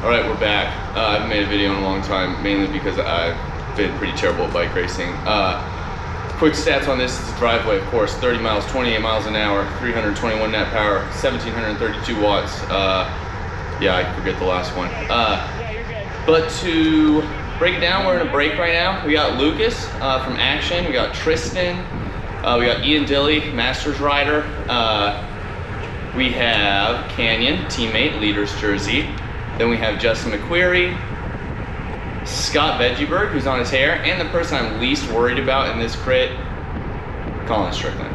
All right, we're back. I haven't made a video in a long time, mainly because I've been pretty terrible at bike racing. Quick stats on this. It's a driveway, of course. 30 miles, 28 miles an hour, 321 net power, 1,732 watts. Yeah, I forget the last one. But to break it down, we're in a break right now. We got Lucas from Axeon. We got Tristan. We got Ian Dilly, Masters rider. We have Canyon, teammate, leader's jersey. Then we have Justin McQuarrie, Scott Veggieberg, who's on his hair, and the person I'm least worried about in this crit, Colin Strickland.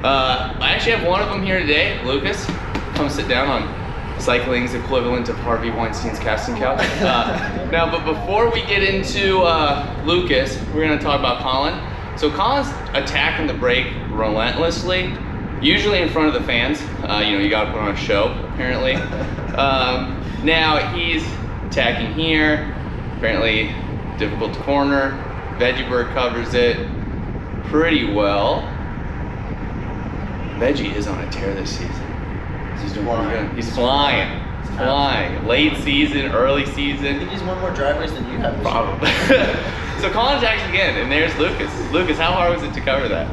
I actually have one of them here today, Lucas. Come sit down on cycling's equivalent of Harvey Weinstein's casting couch. Now, but before we get into Lucas, we're gonna talk about Colin. So Colin's attacking the brake relentlessly, usually in front of the fans. You know, you gotta put on a show, apparently. Now he's attacking here, apparently difficult to corner. Veggieberg covers it pretty well. Veggie is on a tear this season. He's doing pretty good. He's flying. He's flying. Late season, early season. I think he's won more drivers race than you have this Probably. So Colin attacks again, and there's Lucas. Lucas, how hard was it to cover that?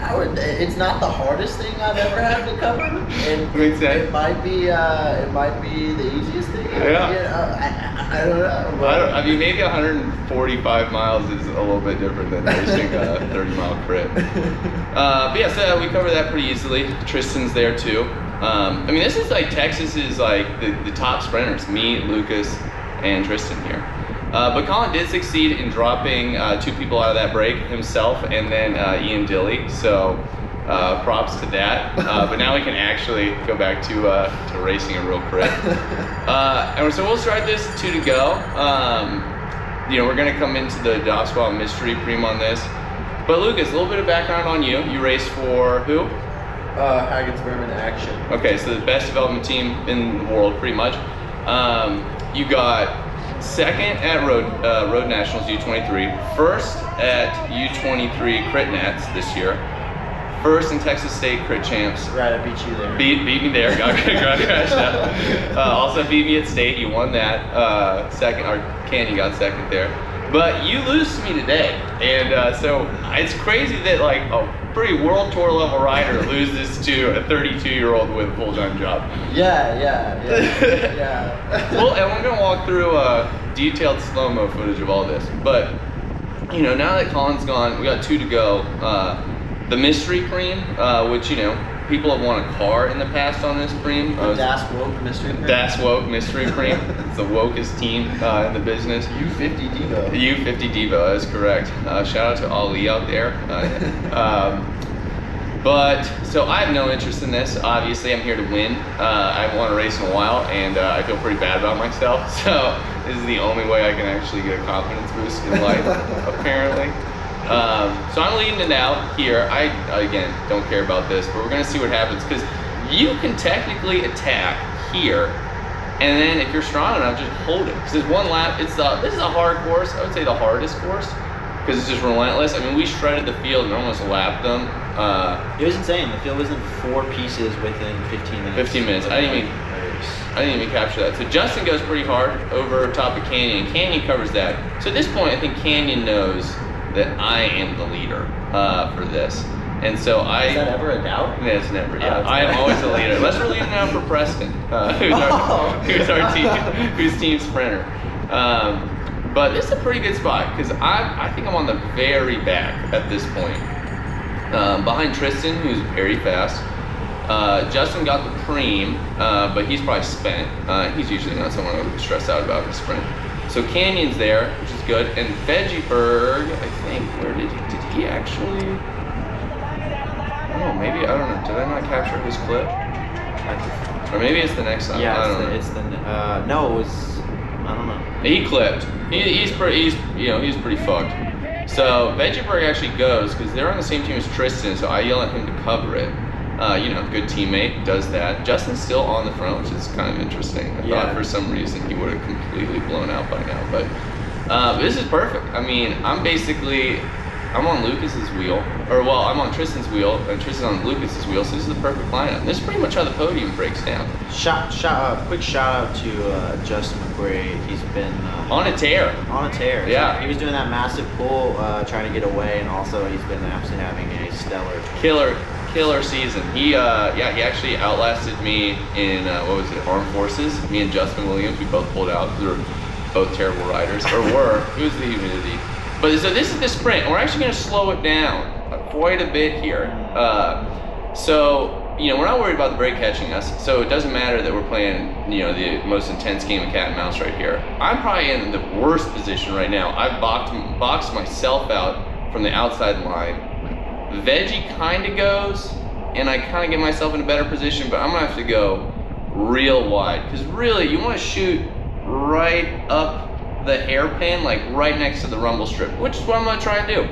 It's not the hardest thing I've ever had to cover, and Makes sense. it might be the easiest thing. Yeah. I don't know. I mean, maybe 145 miles is a little bit different than racing a 30-mile crit. But yeah, so we cover that pretty easily. Tristan's there too. I mean, this is like Texas's like the top sprinters, me, Lucas, and Tristan here. But Colin did succeed in dropping 2 people out of that break, himself and then Ian Dilly. So props to that. But now we can actually go back to racing a real crit. And so we'll start this 2 to go. You know, we're gonna come into the Dog Squad mystery preem on this. But Lucas, a little bit of background on you. You race for who? Hagens, Berman, Axeon. Okay, so the best development team in the world, pretty much. You got second at Road Nationals U23, first at U23 Crit Nats this year, first in Texas State Crit Champs. Right, I beat you there. Beat me there, got crashed out. Also beat me at State, you won that. Second, or Canyon got second there. But you lose to me today, and so it's crazy that like a pretty world tour level rider loses to a 32-year-old with a full-time job. Yeah. Well, and we're gonna walk through detailed slow-mo footage of all this. But you know, now that Colin's gone, we got 2 to go. The mystery cream, which you know, people have won a car in the past on this cream. Das Woke Mystery Cream. Das Woke Mystery Cream. It's the wokest team in the business. U50 Devo. U50 Devo, that is correct. Shout out to Ali out there. But, so I have no interest in this. Obviously, I'm here to win. I haven't won a race in a while, and I feel pretty bad about myself. So this is the only way I can actually get a confidence boost in life, apparently. So I'm leading it out here. I, again, don't care about this, but we're gonna see what happens, because you can technically attack here, and then if you're strong enough, just hold it. Because there's one lap, this is a hard course. I would say the hardest course, because it's just relentless. I mean, we shredded the field and almost lapped them. It was insane. The field was in 4 pieces within 15 minutes. 15 minutes. I didn't even capture that. So Justin goes pretty hard over top of Canyon. Canyon covers that. So at this point, I think Canyon knows that I am the leader for this. And so Is that ever a doubt? Yeah, it's never, yeah. I am always the leader. Unless we're leading now for Preston, who's team sprinter. But this is a pretty good spot, because I think I'm on the very back at this point. Behind Tristan, who's very fast. Justin got the preem, but he's probably spent. He's usually not someone I would stress out about the sprint. So Canyon's there, which is good. And Veggieberg, I think, where did he actually? Oh, maybe, I don't know. Did I not capture his clip? Or maybe it's the next time. Yeah, I don't know. No, it was, I don't know. He clipped. He's pretty fucked. So Veggieberg actually goes, because they're on the same team as Tristan, so I yell at him to cover it. You know, good teammate, does that. Justin's still on the front, which is kind of interesting. I thought for some reason he would have completely blown out by now, but this is perfect. I mean, I'm basically I'm on Lucas's wheel, or well, I'm on Tristan's wheel, and Tristan's on Lucas's wheel, so this is the perfect lineup. This is pretty much how the podium breaks down. Quick shout out to Justin McQuarrie. He's been On a tear. on a tear. Yeah. He was doing that massive pull, trying to get away, and also he's been absolutely having a stellar. Killer season. He actually outlasted me in what was it, Armed Forces. Me and Justin Williams, we both pulled out. We were both terrible riders, or were. It was the humidity. But so this is the sprint. We're actually going to slow it down quite a bit here. So we're not worried about the brake catching us. So it doesn't matter that we're playing the most intense game of cat and mouse right here. I'm probably in the worst position right now. I've boxed myself out from the outside line. Veggie kind of goes, and I kind of get myself in a better position, but I'm gonna have to go real wide, because really you want to shoot right up the hairpin, like right next to the rumble strip, which is what I'm gonna try and do.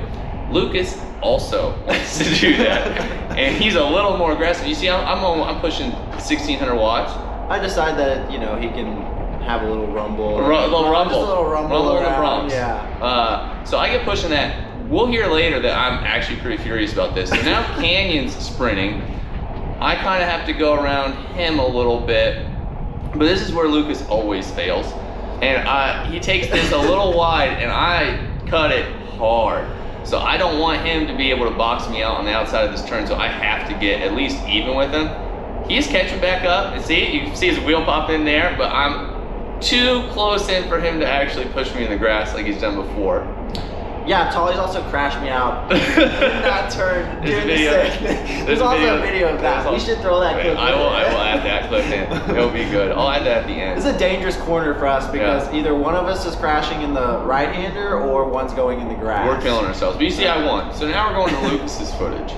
Lucas also wants to do that, and he's a little more aggressive. You see, I'm pushing 1600 watts. I decided that he can have a little rumble. A little rumble. Just a little rumble in the Bronx. Yeah. So I get pushing that. We'll hear later that I'm actually pretty furious about this. So now Canyon's sprinting. I kind of have to go around him a little bit, but this is where Lucas always fails. And he takes this a little wide, and I cut it hard. So I don't want him to be able to box me out on the outside of this turn, so I have to get at least even with him. He's catching back up, and see, you can see his wheel pop in there, but I'm too close in for him to actually push me in the grass like he's done before. Yeah, Tolly's also crashed me out in that turn. There's also a video of that. We should throw that clip. I will add that clip in. It'll be good. I'll add that at the end. It's a dangerous corner for us because either one of us is crashing in the right-hander or one's going in the grass. We're killing ourselves. But you see, I won. So now we're going to Lucas's footage.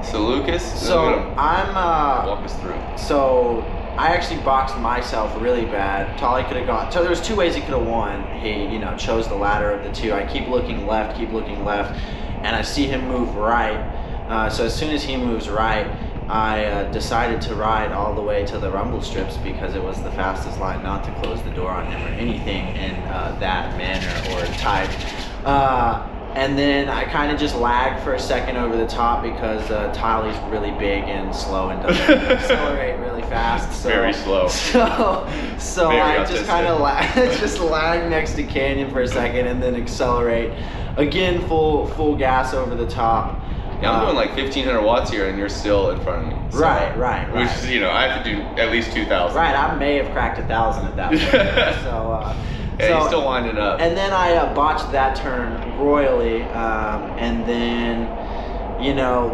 So Lucas, walk us through. So I actually boxed myself really bad. Tolly could have gone. So there was two ways he could have won. He, chose the latter of the two. I keep looking left, and I see him move right. So as soon as he moves right, I decided to ride all the way to the rumble strips because it was the fastest line, not to close the door on him or anything in that manner or type. And then I kind of just lagged for a second over the top because Tyler's really big and slow and doesn't accelerate really fast. So, very slow. So very I just kind of lag next to Canyon for a second and then accelerate. Again, full gas over the top. Yeah, I'm doing like 1500 watts here, and you're still in front of me. So, right. Which is, I have to do at least 2000. Right, I may have cracked 1,000 at that point. Yeah, he's still winding up. And then I botched that turn royally, and then,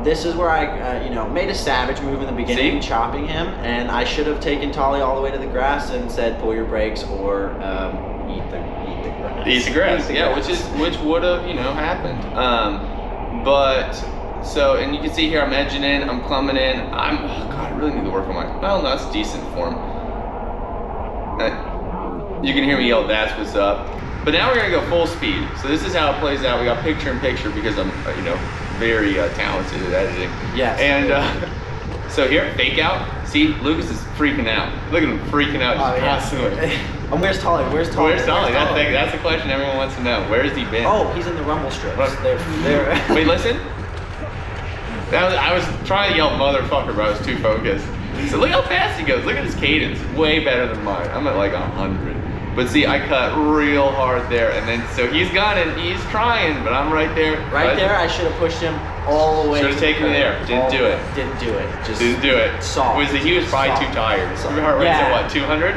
this is where I, made a savage move in the beginning, chopping him, and I should have taken Tolly all the way to the grass and said, pull your brakes or eat the grass. Eat the grass, yeah, which would have, happened. So, and you can see here, I'm edging in, I'm coming in. I really need to work on no, that's decent form. You can hear me yell, that's what's up. But now we're gonna go full speed. So this is how it plays out. We got picture in picture because I'm, very talented at editing. Yes. And so here, fake out. See, Lucas is freaking out. Look at him freaking out constantly. And where's Tolly? Where's Tolly? That's the question everyone wants to know. Where has he been? Oh, he's in the rumble strips. They're Wait, listen. I was trying to yell motherfucker, but I was too focused. So look how fast he goes. Look at his cadence. Way better than mine. I'm at like 100. But see, I cut real hard there, and then so he's gunning, he's trying, but I'm right there. Right there, I should have pushed him all the way. Should have taken me there. Didn't do it. Didn't do it. Just didn't do it. Soft. He was probably too tired. Your heart rate's at what, 200?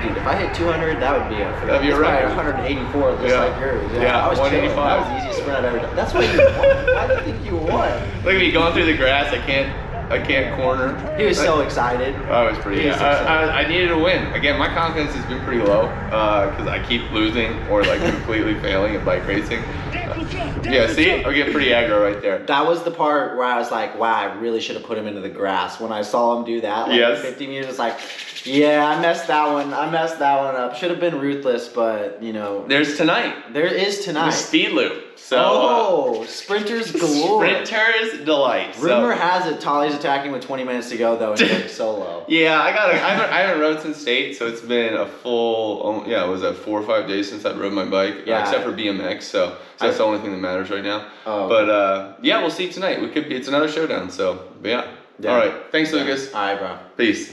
Dude, if I hit 200, that would be That'd be a record. 184, just like yours. Yeah, I was 185. That was the easiest sprint I've ever done. That's why you won. Why do you think you won? Look at me going through the grass. I can't corner. He was so excited. I was pretty. I needed to win. Again, my confidence has been pretty low because I keep losing or like completely failing at bike racing. Yeah, see, I get pretty aggro right there. That was the part where I was like, wow, I really should have put him into the grass. When I saw him do that, like 50 meters, it's like, yeah, I messed that one up. Should have been ruthless, but There's tonight. There is tonight. The speed loop. So sprinters galore. Sprinters delight. Rumor has it Tolly's attacking with 20 minutes to go though and going solo. Yeah, I haven't rode since state, so it's been a full, it was 4 or 5 days since I've rode my bike, except for BMX, so that's the only thing that matters right now. But we'll see tonight. It's another showdown, so, but yeah. All right, thanks, Lucas. All right, bro. Peace.